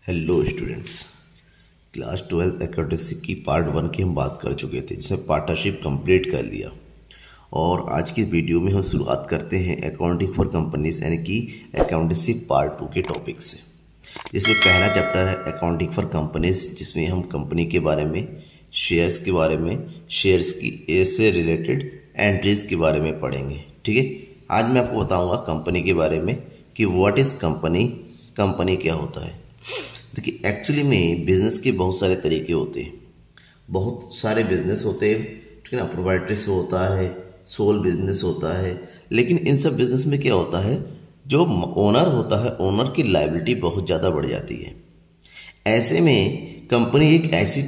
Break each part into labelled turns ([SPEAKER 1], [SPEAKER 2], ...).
[SPEAKER 1] Hello students, class 12 accountancy की part 1 की हम बात कर चुके थे, जिसमें पार्टनरशिप कंप्लीट कर लिया। और आज की वीडियो में हम शुरुआत करते हैं अकाउंटिंग फॉर कंपनीज यानी कि अकाउंटेंसी पार्ट 2 के टॉपिक से। जिसमें पहला चैप्टर है अकाउंटिंग फॉर कंपनीज, जिसमें हम कंपनी के बारे में, शेयर्स के बारे में, शेयर्स की से रिलेटेड एंट्रीज के बारे में पढ़ेंगे। ठीक है, आज मैं आपको बताऊंगा कंपनी के बारे में कि व्हाट इज कंपनी, कंपनी क्या होता है। देखिए, एक्चुअली में बिजनेस के बहुत सारे तरीके होते हैं, बहुत सारे बिजनेस होते हैं। ठीक है ना, प्रोप्राइटरशिप होता है, सोल बिजनेस होता है। लेकिन इन सब बिजनेस में क्या होता है, जो ओनर होता है, ओनर की लायबिलिटी बहुत ज़्यादा बढ़ जाती है। ऐसे में कंपनी एक ऐसा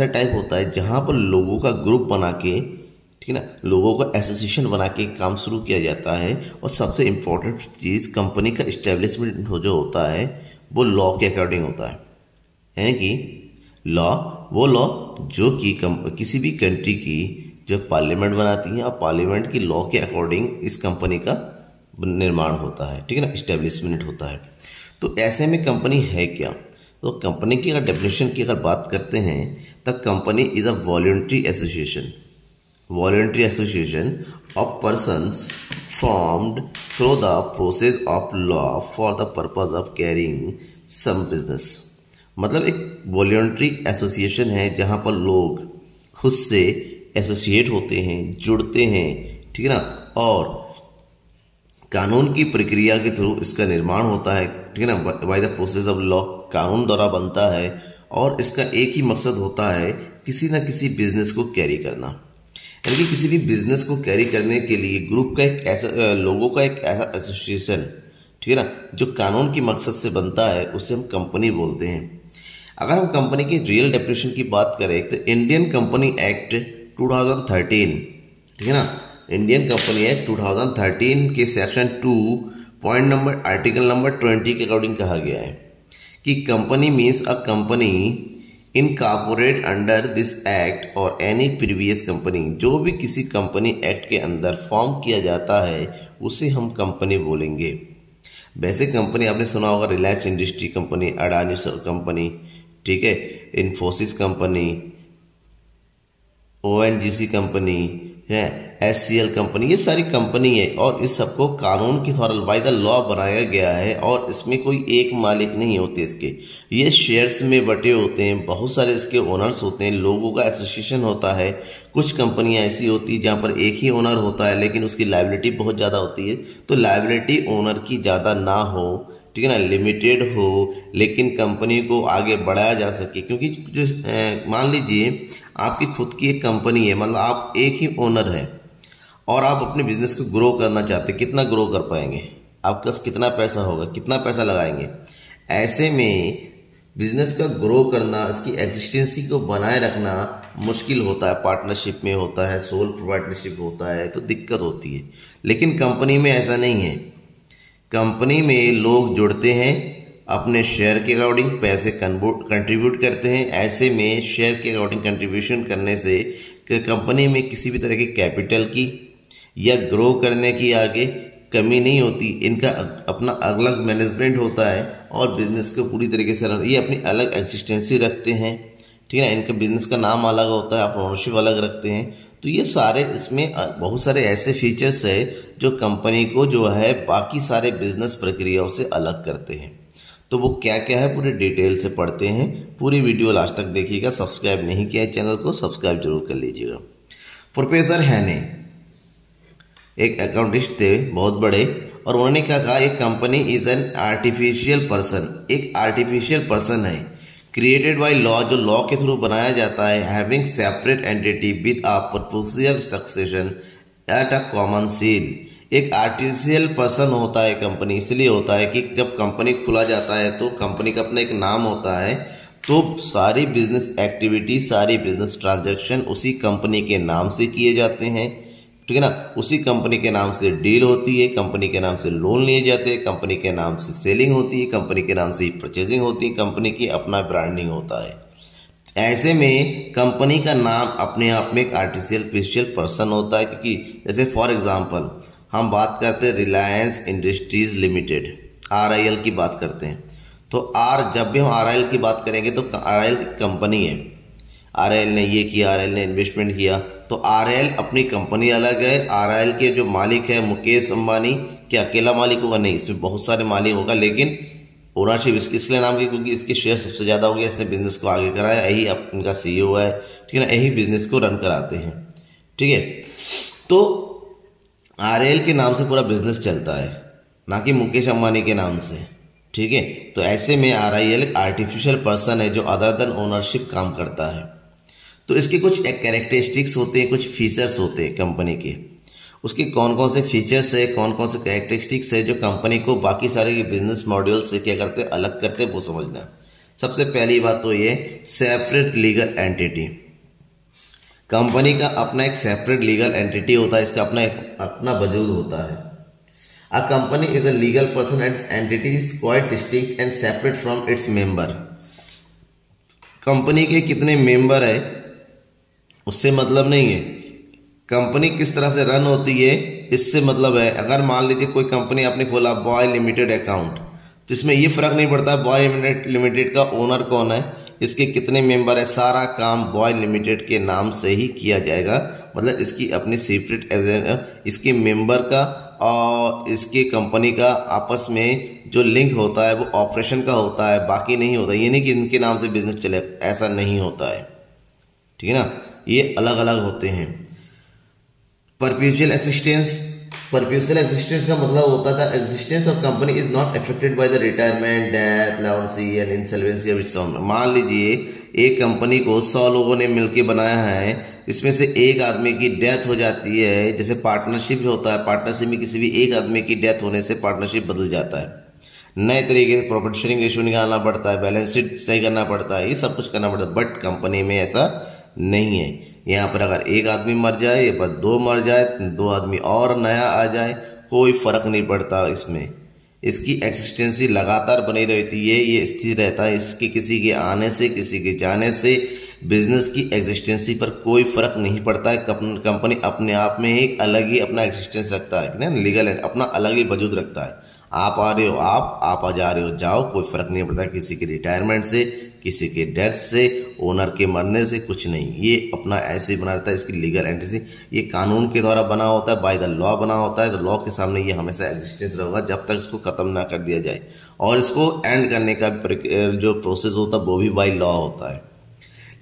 [SPEAKER 1] टाइप होता है जहाँ पर लोगों का ग्रुप बना के, ठीक है ना, लोगों का एसोसिएशन बना के काम शुरू किया जाता है। और सबसे इम्पोर्टेंट चीज़, कंपनी का इस्टेब्लिशमेंट जो होता है वो लॉ के अकॉर्डिंग होता है। यानी कि वो लॉ जो कि किसी भी कंट्री की जो पार्लियामेंट बनाती है, और पार्लियामेंट की लॉ के अकॉर्डिंग इस कंपनी का निर्माण होता है। ठीक है ना, इस्टेब्लिशमेंट होता है। तो ऐसे में कंपनी है क्या? तो कंपनी की अगर डेफिनेशन की अगर बात करते हैं, तब company is a voluntary association of persons formed through the process of law for the purpose of carrying some business। मतलब एक वॉलंटरी एसोसिएशन है जहां पर लोग खुद से एसोसिएट होते हैं, जुड़ते हैं। ठीक है ना, और कानून की प्रक्रिया के थ्रू इसका निर्माण होता है। ठीक है ना, by the process of law, कानून द्वारा बनता है। और इसका एक ही मकसद होता है, किसी ना किसी बिजनेस को कैरी करना। यानी कि किसी भी बिजनेस को कैरी करने के लिए ग्रुप का एक ऐसा, लोगों का एक ऐसा एसोसिएशन, ठीक है ना, जो कानून की मकसद से बनता है, उसे हम कंपनी बोलते हैं। अगर हम कंपनी की रियल डेफिनेशन की बात करें तो इंडियन कंपनी एक्ट 2013, ठीक है ना, इंडियन कंपनी एक्ट 2013 के section 2 point number article number 20 के अकॉर्डिंग कहा गया है कि company means a company incorporate under this act और एनी प्रीवियस कंपनी। जो भी किसी कंपनी एक्ट के अंदर फॉर्म किया जाता है उसे हम कंपनी बोलेंगे। वैसे कंपनी आपने सुना होगा, Reliance industry company, Adani company, ठीक है, इन्फोसिस कंपनी, ONGC कंपनी है, SCL कंपनी, ये सारी कंपनी है। और इस सबको कानून के द्वारा बाय द लॉ बनाया गया है। और इसमें कोई एक मालिक नहीं होते इसके, ये शेयर्स में बटे होते हैं, बहुत सारे इसके ओनर्स होते हैं, लोगों का एसोसिएशन होता है। कुछ कंपनियां ऐसी होती है जहां पर एक ही ओनर होता है, लेकिन उसकी लायबिलिटी बहुत ज़्यादा होती है। तो लायबिलिटी ओनर की ज़्यादा ना हो, ठीक है ना, लिमिटेड हो, लेकिन कंपनी को आगे बढ़ाया जा सके। क्योंकि जो मान लीजिए आपकी खुद की एक कंपनी है, मतलब आप एक ही ओनर है और आप अपने बिजनेस को ग्रो करना चाहते हैं, कितना ग्रो कर पाएंगे? आपके पास कितना पैसा होगा, कितना पैसा लगाएंगे? ऐसे में बिजनेस का ग्रो करना, इसकी एग्जिस्टेंसी को बनाए रखना मुश्किल होता है। पार्टनरशिप में होता है, सोल प्रोप्राइटरशिप होता है, तो दिक्कत होती है। लेकिन कंपनी में ऐसा नहीं है। कंपनी में लोग जुड़ते हैं, अपने शेयर के अकॉर्डिंग पैसे कंट्रीब्यूट करते हैं। ऐसे में शेयर के अकॉर्डिंग कंट्रीब्यूशन करने से कंपनी में किसी भी तरह की कैपिटल की या ग्रो करने की आगे कमी नहीं होती। इनका अपना अलग मैनेजमेंट होता है और बिजनेस को पूरी तरीके से ये अपनी अलग एग्जिस्टेंसी रखते हैं। ठीक है ना, इनका बिजनेस का नाम अलग होता है, अपना ओनरशिप अलग रखते हैं। तो ये सारे, इसमें बहुत सारे ऐसे फीचर्स है जो कंपनी को जो है बाकी सारे बिजनेस प्रक्रियाओं से अलग करते हैं। तो वो क्या क्या है पूरे डिटेल से पढ़ते हैं। पूरी वीडियो लास्ट तक देखिएगा। सब्सक्राइब नहीं किया है चैनल को, सब्सक्राइब जरूर कर लीजिएगा। प्रोफेसर हैने एक अकाउंटिस्ट थे बहुत बड़े, और उन्होंने क्या कहा, एक company is an artificial person, एक आर्टिफिशियल पर्सन है क्रिएटेड बाय लॉ, जो लॉ के थ्रू बनाया जाता है, having separate entity with a perpetual succession at a common seal. एक आर्टिफिशियल पर्सन होता है कंपनी, इसलिए होता है कि जब कंपनी खुला जाता है तो कंपनी का अपना एक नाम होता है, तो सारी बिजनेस एक्टिविटी, सारी बिजनेस ट्रांजैक्शन उसी कंपनी के नाम से किए जाते हैं। ठीक है ना, उसी कंपनी के नाम से डील होती है, कंपनी के नाम से लोन लिए जाते हैं, कंपनी के नाम से सेलिंग होती है, कंपनी के नाम से परचेजिंग होती है, कंपनी की अपना ब्रांडिंग होता है। ऐसे में कंपनी का नाम अपने आप में एक आर्टिफिशियल पर्सन होता है। क्योंकि जैसे फॉर एग्जांपल हम बात करते हैं रिलायंस इंडस्ट्रीज लिमिटेड, RIL की बात करते हैं, तो जब भी हम RIL की बात करेंगे तो RIL कंपनी है, RIL ने ये किया, RIL ने इन्वेस्टमेंट किया, तो RIL अपनी कंपनी अलग है। RIL के जो मालिक है मुकेश अंबानी, क्या अकेला मालिक होगा? नहीं, इसमें बहुत सारे मालिक होगा, लेकिन ओनरशिप इसलिए नाम की क्योंकि इसके शेयर सबसे ज़्यादा हो गया, इसने बिजनेस को आगे कराया, यही इनका CEO है, ठीक है ना, यही बिजनेस को रन कराते हैं, ठीक है। तो RIL के नाम से पूरा बिजनेस चलता है, ना कि मुकेश अंबानी के नाम से, ठीक है। तो ऐसे में RIL एक आर्टिफिशियल पर्सन है जो अदर देन ओनरशिप काम करता है। तो इसके कुछ कैरेक्टरिस्टिक्स होते हैं, कुछ फीचर्स होते हैं कंपनी के। उसके कौन कौन से फीचर्स है, कौन कौन से कैरेक्टरिस्टिक्स है जो कंपनी को बाकी सारे बिजनेस मॉड्यूल से क्या करते हैं, अलग करते हैं, वो समझना। सबसे पहली बात तो ये सेपरेट लीगल एंटिटी। कंपनी का अपना एक सेपरेट लीगल एंटिटी होता है, इसका अपना वजूद होता है। A company is a legal person and its entity is quite distinct and separate from its member. Company के कितने मेंबर है उससे मतलब नहीं है, कंपनी किस तरह से रन होती है इससे मतलब है। अगर मान लीजिए कोई कंपनी आपने खोला बॉय लिमिटेड अकाउंट, तो इसमें ये फर्क नहीं पड़ता बॉय लिमिटेड का ओनर कौन है, इसके कितने मेंबर है, सारा काम बॉय लिमिटेड के नाम से ही किया जाएगा। मतलब इसकी अपनी सेपरेट इसके मेंबर का और इसके कंपनी का आपस में जो लिंक होता है वो ऑपरेशन का होता है, बाकी नहीं होता। ये नहीं कि इनके नाम से बिजनेस चले, ऐसा नहीं होता है, ठीक है ना, ये अलग अलग होते हैं। परपेचुअल एक्सिस्टेंस का मतलब होता था existence of company is not affected by the retirement, death, lunacy and insolvency of its owner. मान लीजिए एक कंपनी को 100 लोगों ने मिलकर बनाया है, इसमें से एक आदमी की डेथ हो जाती है, जैसे पार्टनरशिप होता है, पार्टनरशिप में किसी भी एक आदमी की डेथ होने से पार्टनरशिप बदल जाता है, नए तरीके से प्रॉफिट शेयरिंग रेशियो निकालना पड़ता है, बैलेंस शीट सही करना पड़ता है, ये सब कुछ करना पड़ता है। बट कंपनी में ऐसा नहीं है। यहाँ पर अगर एक आदमी मर जाए या 2 मर जाए, 2 आदमी और नया आ जाए, कोई फर्क नहीं पड़ता इसमें। इसकी एक्सिस्टेंसी लगातार बनी रहती है, ये स्थिर रहता है। इसके किसी के आने से किसी के जाने से बिजनेस की एग्जिस्टेंसी पर कोई फर्क नहीं पड़ता है। कंपनी अपने आप में एक अलग ही अपना एग्जिस्टेंस रखता है ना, लीगल अपना अलग ही वजूद रखता है। आप आ रहे हो आप जा रहे हो जाओ, कोई फर्क नहीं पड़ता किसी के रिटायरमेंट से, किसी के डेथ से, ओनर के मरने से, कुछ नहीं। ये अपना ऐसे ही बना रहता है। इसकी लीगल एंटिटी ये कानून के द्वारा बना होता है, बाय द लॉ बना होता है। तो लॉ के सामने ये हमेशा एग्जिस्टेंस रहेगा जब तक इसको खत्म ना कर दिया जाए, और इसको एंड करने का जो प्रोसेस होता है वो भी बाय लॉ होता है।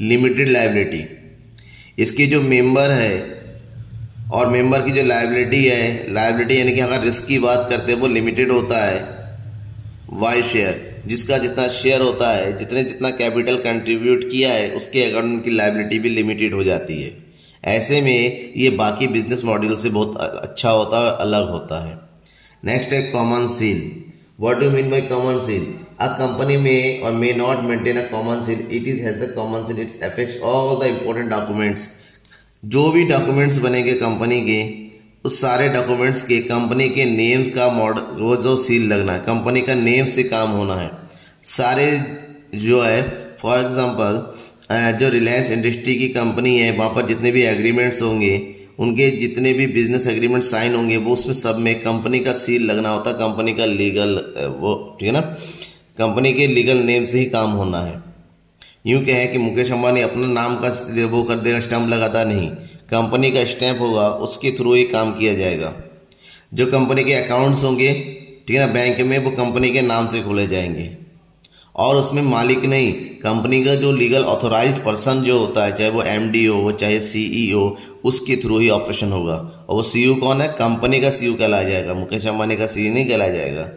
[SPEAKER 1] लिमिटेड लायबिलिटी, इसके जो मेंबर है और मेंबर की जो लायबिलिटी है, लायबिलिटी यानी कि अगर रिस्क की बात करते हैं वो लिमिटेड होता है। वाई शेयर, जिसका जितना शेयर होता है, जितना कैपिटल कंट्रीब्यूट किया है उसके अकॉर्डिंग उनकी लायबिलिटी भी लिमिटेड हो जाती है। ऐसे में ये बाकी बिजनेस मॉड्यूल से बहुत अच्छा होता है, अलग होता है। नेक्स्ट है common seal. What do mean by common seal? A company may or may not maintain a common seal. It has a common seal. It affects all the important documents. जो भी डॉक्यूमेंट्स बनेंगे company के, उस सारे documents के company के name का model वो जो सील लगना है, कंपनी का नेम से काम होना है। सारे जो है फॉर एग्जांपल जो रिलायंस इंडस्ट्री की कंपनी है, वहाँ पर जितने भी एग्रीमेंट्स होंगे, उनके जितने भी बिजनेस एग्रीमेंट साइन होंगे, वो उसमें सब में कंपनी का सील लगना होता है, कंपनी का लीगल वो, ठीक है ना, कंपनी के लीगल नेम से ही काम होना है। यूं कहें कि मुकेश अंबानी अपना नाम का वो कर देगा, स्टैंप लगाता नहीं, कंपनी का स्टैंप होगा, उसके थ्रू ही काम किया जाएगा। जो कंपनी के अकाउंट्स होंगे, ठीक है ना, बैंक में, वो कंपनी के नाम से खोले जाएंगे, और उसमें मालिक नहीं, कंपनी का जो लीगल ऑथोराइज्ड पर्सन जो होता है, चाहे वो MD हो चाहे CEO, उसके थ्रू ही ऑपरेशन होगा। और वो CEO कौन है? कंपनी का CEO कहलाया जाएगा, मुकेश अंबानी का CEO नहीं कहलाया जाएगा,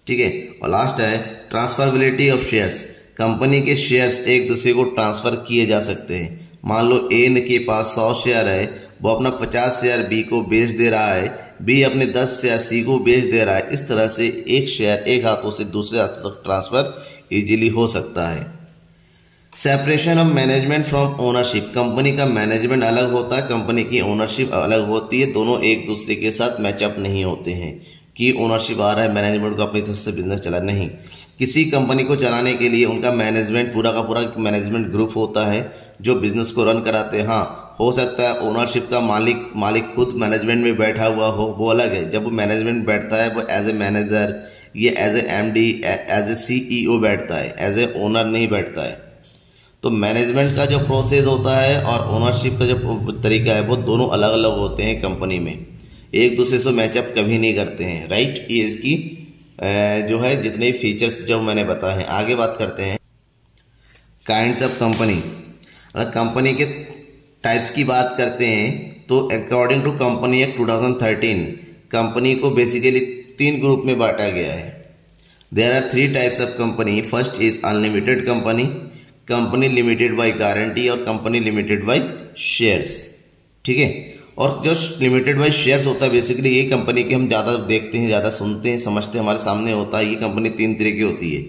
[SPEAKER 1] ठीक है। और लास्ट है ट्रांसफरेबिलिटी ऑफ शेयर्स। कंपनी के शेयर्स एक दूसरे को ट्रांसफर किए जा सकते हैं। मान लो A के पास 100 शेयर है, वो अपना 50 शेयर B को बेच दे रहा है, B अपने 10 शेयर C को बेच दे रहा है। इस तरह से एक शेयर एक हाथों से दूसरे हाथों तक ट्रांसफर इजीली हो सकता है। Separation of management from ownership. Company का मैनेजमेंट अलग होता है, कंपनी की ओनरशिप अलग होती है, दोनों एक दूसरे के साथ मैचअप नहीं होते हैं कि ओनरशिप आ रहा है, मैनेजमेंट को अपनी तरफ से बिजनेस चला, नहीं। किसी कंपनी को चलाने के लिए उनका मैनेजमेंट पूरा का पूरा मैनेजमेंट ग्रुप होता है जो बिजनेस को रन कराते हैं। हाँ, हो सकता है ओनरशिप का मालिक खुद मैनेजमेंट में बैठा हुआ हो, वो अलग है। जब वो मैनेजमेंट बैठता है वो एज ए मैनेजर, ये as a MD, as a CEO बैठता है, एज ए ओनर नहीं बैठता है। तो मैनेजमेंट का जो प्रोसेस होता है और ओनरशिप का जो तरीका है वो दोनों अलग अलग होते हैं कंपनी में, एक दूसरे से मैचअप कभी नहीं करते हैं, राइट। ये इसकी जो है जितने फीचर्स जो मैंने बताए हैं। आगे बात करते हैं काइंड्स ऑफ कंपनी। अगर कंपनी के टाइप्स की बात करते हैं तो according to company act 2013 company को बेसिकली 3 ग्रुप में बांटा गया है। There are 3 types of company. First is unlimited company, company limited by guarantee और कंपनी लिमिटेड बाय शेयर्स, ठीक है। और जो लिमिटेड बाय शेयर्स होता है बेसिकली ये कंपनी की हम ज़्यादा देखते हैं, ज़्यादा सुनते हैं, समझते हैं, हमारे सामने होता है। ये कंपनी 3 तरह की होती है,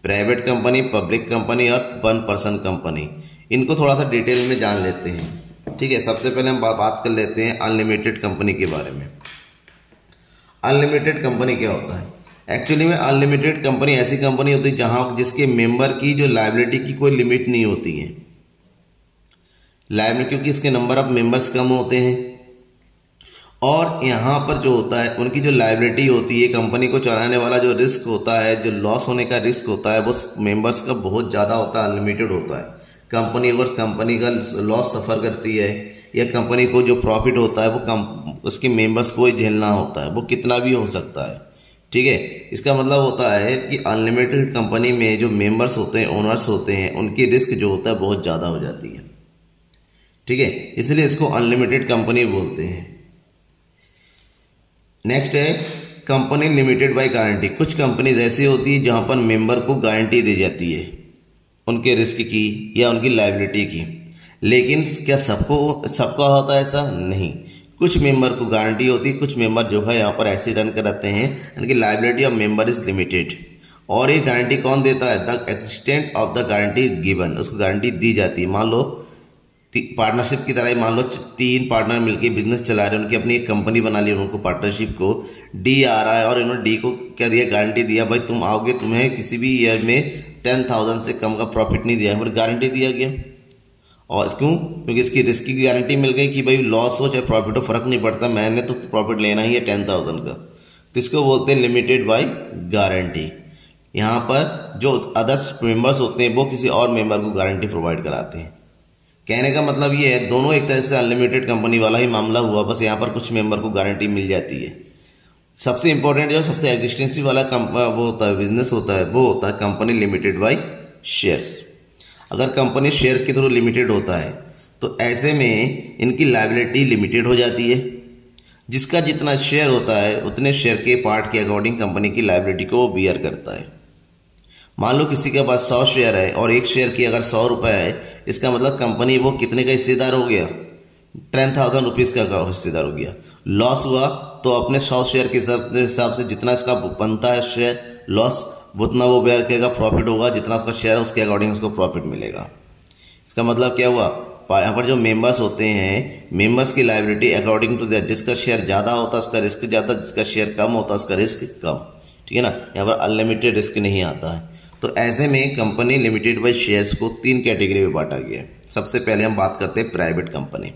[SPEAKER 1] प्राइवेट कंपनी, पब्लिक कंपनी और 1 पर्सन कंपनी। इनको थोड़ा सा डिटेल में जान लेते हैं, ठीक है। सबसे पहले हम बात कर लेते हैं अनलिमिटेड कंपनी के बारे में। अनलिमिटेड कंपनी क्या होता है? एक्चुअली में अनलिमिटेड कंपनी ऐसी कंपनी होती है जहां जिसके मेंबर की जो लायबिलिटी की कोई लिमिट नहीं होती है। लायबिलिटी क्योंकि इसके नंबर ऑफ मेंबर्स कम होते हैं और यहाँ पर जो होता है उनकी जो लायबिलिटी होती है, कंपनी को चलाने वाला जो रिस्क होता है, जो लॉस होने का रिस्क होता है वो मेंबर्स का बहुत ज़्यादा होता है, अनलिमिटेड होता है। कंपनी अगर कंपनी का लॉस सफ़र करती है या कंपनी को जो प्रॉफिट होता है वो उसके मेंबर्स को ही झेलना होता है, वो कितना भी हो सकता है, ठीक है। इसका मतलब होता है कि अनलिमिटेड कंपनी में जो मेंबर्स होते हैं, ओनर्स होते हैं, उनकी रिस्क जो होता है बहुत ज़्यादा हो जाती है, ठीक है। इसलिए इसको अनलिमिटेड कंपनी बोलते हैं। नेक्स्ट है कंपनी लिमिटेड बाय गारंटी। कुछ कंपनीज ऐसी होती है जहां पर मेंबर को गारंटी दी जाती है उनके रिस्क की या उनकी लायबिलिटी की, लेकिन क्या सबका होता है ऐसा? नहीं। कुछ मेंबर को गारंटी होती है, कुछ मेंबर जो है यहाँ पर ऐसे रन कराते हैं उनकी liability of member is limited. और ये गारंटी कौन देता है? The existent of the guarantee given, उसको गारंटी दी जाती है। मान लो पार्टनरशिप की तरह ही, मान लो 3 पार्टनर मिलकर बिजनेस चला रहे हैं, उनकी अपनी एक कंपनी बना ली, उनको पार्टनरशिप को डी आ रहा है और इन्होंने डी को क्या दिया? गारंटी दिया, भाई तुम आओगे, तुम्हें किसी भी ईयर में 10,000 से कम का प्रॉफिट नहीं दिया, फिर गारंटी दिया गया। और क्यों? क्योंकि इसकी रिस्क की गारंटी मिल गई कि भाई लॉस हो चाहे प्रॉफिट हो फर्क नहीं पड़ता, मैंने तो प्रॉफिट लेना ही है 10,000 का। तो इसको बोलते हैं लिमिटेड बाय गारंटी। यहाँ पर जो अदर्स मेंबर्स होते हैं वो किसी और मेंबर को गारंटी प्रोवाइड कराते हैं। कहने का मतलब ये है दोनों एक तरह से अनलिमिटेड कंपनी वाला ही मामला हुआ, बस यहाँ पर कुछ मेंबर को गारंटी मिल जाती है। सबसे इंपॉर्टेंट जो सबसे एग्जिस्टेंसी वाला वो होता है, बिजनेस होता है, वो होता है कंपनी लिमिटेड बाय शेयर्स। अगर कंपनी शेयर के थ्रू लिमिटेड होता है तो ऐसे में इनकी लायबिलिटी लिमिटेड हो जाती है। जिसका जितना शेयर होता है उतने शेयर के पार्ट के अकॉर्डिंग कंपनी की लायबिलिटी को वो बियर करता है। मान लो किसी के पास 100 शेयर है और एक शेयर की अगर 100 रुपये है, इसका मतलब कंपनी वो कितने का हिस्सेदार हो गया? 10,000 रुपीज़ का हिस्सेदार हो गया। लॉस हुआ तो अपने 100 शेयर के हिसाब से जितना इसका बनता है शेयर लॉस, उतना वो बेयर करेगा। प्रॉफिट होगा जितना उसका शेयर है उसके अकॉर्डिंग उसको प्रॉफिट मिलेगा। इसका मतलब क्या हुआ? यहाँ पर जो मेंबर्स होते हैं, मेंबर्स की लायबिलिटी अकॉर्डिंग टू दैट, जिसका शेयर ज़्यादा होता है उसका रिस्क ज़्यादा, जिसका शेयर कम होता है उसका रिस्क कम, ठीक है ना। यहाँ पर अनलिमिटेड रिस्क नहीं आता है। तो ऐसे में कंपनी लिमिटेड बाय शेयर्स को 3 कैटेगरी में बांटा गया है। सबसे पहले हम बात करते हैं प्राइवेट कंपनी।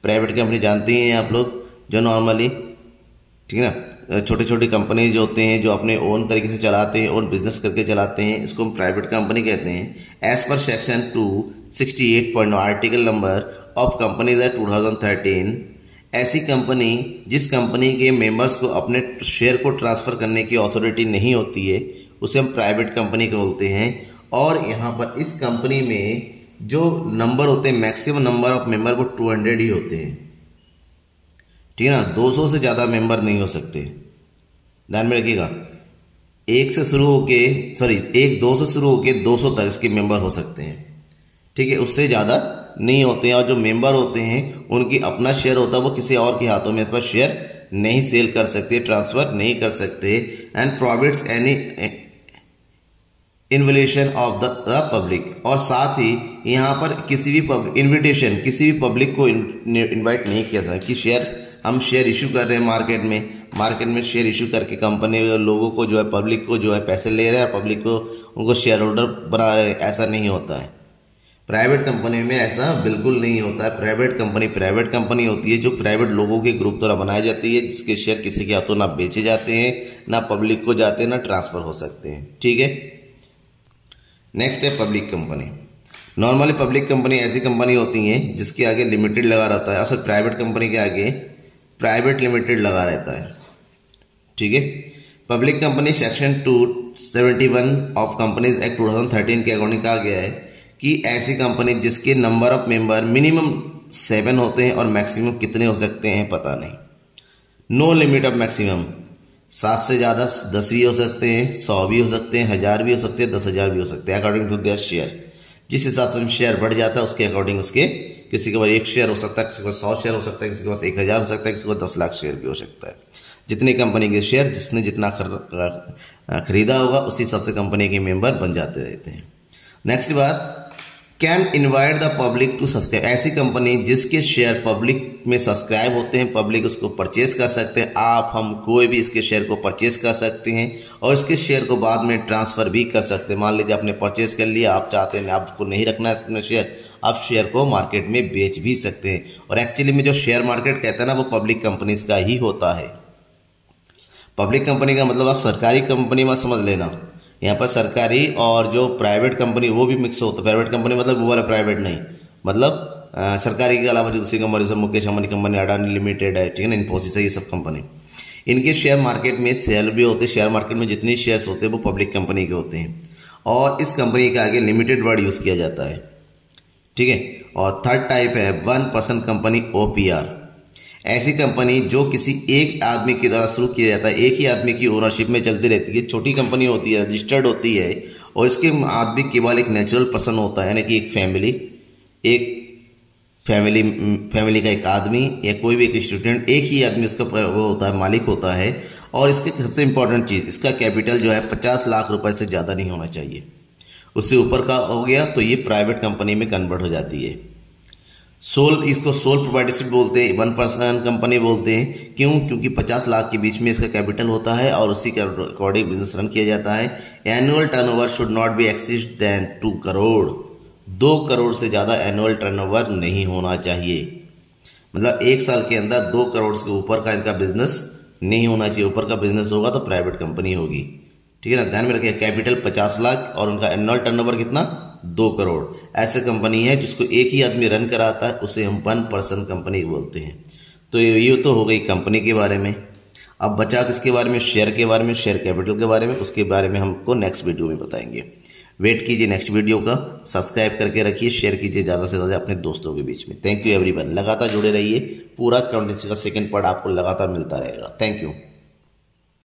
[SPEAKER 1] प्राइवेट कंपनी जानते हैं आप लोग, जो नॉर्मली, ठीक है ना, छोटी छोटी कंपनी जो होते हैं जो अपने ओन तरीके से चलाते हैं, ओन बिजनेस करके चलाते हैं, इसको हम प्राइवेट कंपनी कहते हैं। As per section 268 article number of companies act 2013, ऐसी कंपनी जिस कंपनी के मेंबर्स को अपने शेयर को ट्रांसफ़र करने की अथॉरिटी नहीं होती है उसे हम प्राइवेट कंपनी बोलते हैं। और यहाँ पर इस कंपनी में जो नंबर होते हैं, मैक्सिमम नंबर ऑफ मेंबर वो 200 ही होते हैं, ठीक है ना। 200 से ज़्यादा मेंबर नहीं हो सकते, ध्यान में रखिएगा। 200 से शुरू होके 200 तक इसके मेंबर हो सकते हैं, ठीक है, उससे ज़्यादा नहीं होते हैं। और जो मेंबर होते हैं उनकी अपना शेयर होता है, वो किसी और के हाथों में पर शेयर नहीं सेल कर सकते, ट्रांसफर नहीं कर सकते। And provides any invitation of the public, और साथ ही यहाँ पर किसी भी किसी भी पब्लिक को इनवाइट नहीं किया जाए कि हम शेयर इशू कर रहे हैं मार्केट में शेयर इशू करके कंपनी लोगों को जो है, पब्लिक को जो है पैसे ले रहे हैं, पब्लिक को उनको शेयर होल्डर बना रहे हैं, ऐसा नहीं होता है। प्राइवेट कंपनी में ऐसा बिल्कुल नहीं होता है। प्राइवेट कंपनी होती है जो प्राइवेट लोगों के ग्रुप द्वारा बनाई जाती है, जिसके शेयर किसी के हाथों ना बेचे जाते हैं, ना पब्लिक को जाते हैं, ना ट्रांसफर हो सकते हैं। ठीक है, नेक्स्ट है public company. Normally public company ऐसी कंपनी होती हैं जिसके आगे लिमिटेड लगा रहता है, और सिर्फ प्राइवेट कंपनी के आगे प्राइवेट लिमिटेड लगा रहता है। ठीक है, public company section 271 of companies act 2013 के अकॉर्डिंग कहा गया है कि ऐसी कंपनी जिसके नंबर ऑफ मेंबर मिनिमम 7 होते हैं और मैक्सिमम कितने हो सकते हैं पता नहीं, नो लिमिट ऑफ मैक्सिमम, 7 से ज़्यादा 10 भी हो सकते हैं, 100 भी हो सकते हैं, 1000 भी हो सकते हैं, 10,000 भी हो सकते हैं, अकॉर्डिंग टू देयर शेयर। जिस हिसाब से शेयर बढ़ जाता है उसके अकॉर्डिंग उसके किसी के पास 1 शेयर हो सकता है, किसी के पास 100 शेयर हो सकता है, किसी के पास 1000 हो सकता है, किसी को 10 लाख शेयर भी हो सकता है। जितनी कंपनी के शेयर जिसने जितना खरीदा होगा उसी हिसाब से कंपनी के मेंबर बन जाते रहते हैं। नेक्स्ट बात, can invite the public to subscribe. ऐसी कंपनी जिसके शेयर पब्लिक में सब्सक्राइब होते हैं, पब्लिक उसको परचेज कर सकते हैं, आप हम कोई भी इसके शेयर को परचेज कर सकते हैं और इसके शेयर को बाद में ट्रांसफर भी कर सकते हैं। मान लीजिए आपने परचेज कर लिया, आप चाहते हैं आपको नहीं रखना है इसमें शेयर, आप शेयर को मार्केट में बेच भी सकते हैं। और एक्चुअली में जो शेयर मार्केट कहता है ना, वो पब्लिक कंपनीज का ही होता है। पब्लिक कंपनी का मतलब आप सरकारी कंपनी मत समझ लेना, यहाँ पर सरकारी और जो प्राइवेट कंपनी वो भी मिक्स होता है। प्राइवेट कंपनी मतलब वो वाला प्राइवेट नहीं, मतलब सरकारी के अलावा जो दूसरी company, Mukesh Ambani company, Adani limited है, ठीक है ना, इन्फोसिस है, ये सब कंपनी, इनके शेयर मार्केट में सेल भी होते हैं। शेयर मार्केट में जितने शेयर्स होते हैं वो पब्लिक कंपनी के होते हैं और इस कंपनी के आगे लिमिटेड वर्ड यूज़ किया जाता है। ठीक है, और थर्ड टाइप है 1% कंपनी, OPR। ऐसी कंपनी जो किसी एक आदमी के द्वारा शुरू किया जाता है, एक ही आदमी की ओनरशिप में चलती रहती है, छोटी कंपनी होती है, रजिस्टर्ड होती है और इसके आदमी केवल एक नेचुरल पर्सन होता है, यानी कि एक फैमिली का एक आदमी या कोई भी एक स्टूडेंट, एक ही आदमी उसका वो होता है, मालिक होता है। और इसके सबसे इंपॉर्टेंट चीज़, इसका कैपिटल जो है 50 लाख रुपए से ज़्यादा नहीं होना चाहिए। उससे ऊपर का हो गया तो ये प्राइवेट कंपनी में कन्वर्ट हो जाती है। इसको सोल प्रोप्राइटरशिप बोलते हैं, 1% कंपनी बोलते हैं। क्यों? क्योंकि 50 लाख के बीच में इसका कैपिटल होता है और उसी के अकॉर्डिंग बिजनेस रन किया जाता है। Annual turnover should not be exceed than 2 crore. 2 crore से ज़्यादा एनुअल टर्नओवर नहीं होना चाहिए, मतलब एक साल के अंदर 2 करोड़ से ऊपर का इनका बिजनेस नहीं होना चाहिए। ऊपर का बिजनेस होगा तो प्राइवेट कंपनी होगी। ठीक है ना, ध्यान में रखिए, कैपिटल 50 लाख और उनका एनुअल टर्नओवर कितना, 2 करोड़। ऐसे कंपनी है जिसको एक ही आदमी रन कराता है, उसे हम 1% कंपनी बोलते हैं। तो ये तो हो गई कंपनी के बारे में। अब बचा किसके बारे में, शेयर के बारे में, शेयर कैपिटल के बारे में। उसके बारे में हमको नेक्स्ट वीडियो में बताएंगे। वेट कीजिए नेक्स्ट वीडियो का, सब्सक्राइब करके रखिए, शेयर कीजिए ज़्यादा से ज़्यादा अपने दोस्तों के बीच में। थैंक यू एवरीवन, लगातार जुड़े रहिए, पूरा अकाउंटेंसी का सेकंड पार्ट आपको लगातार मिलता रहेगा। Thank you.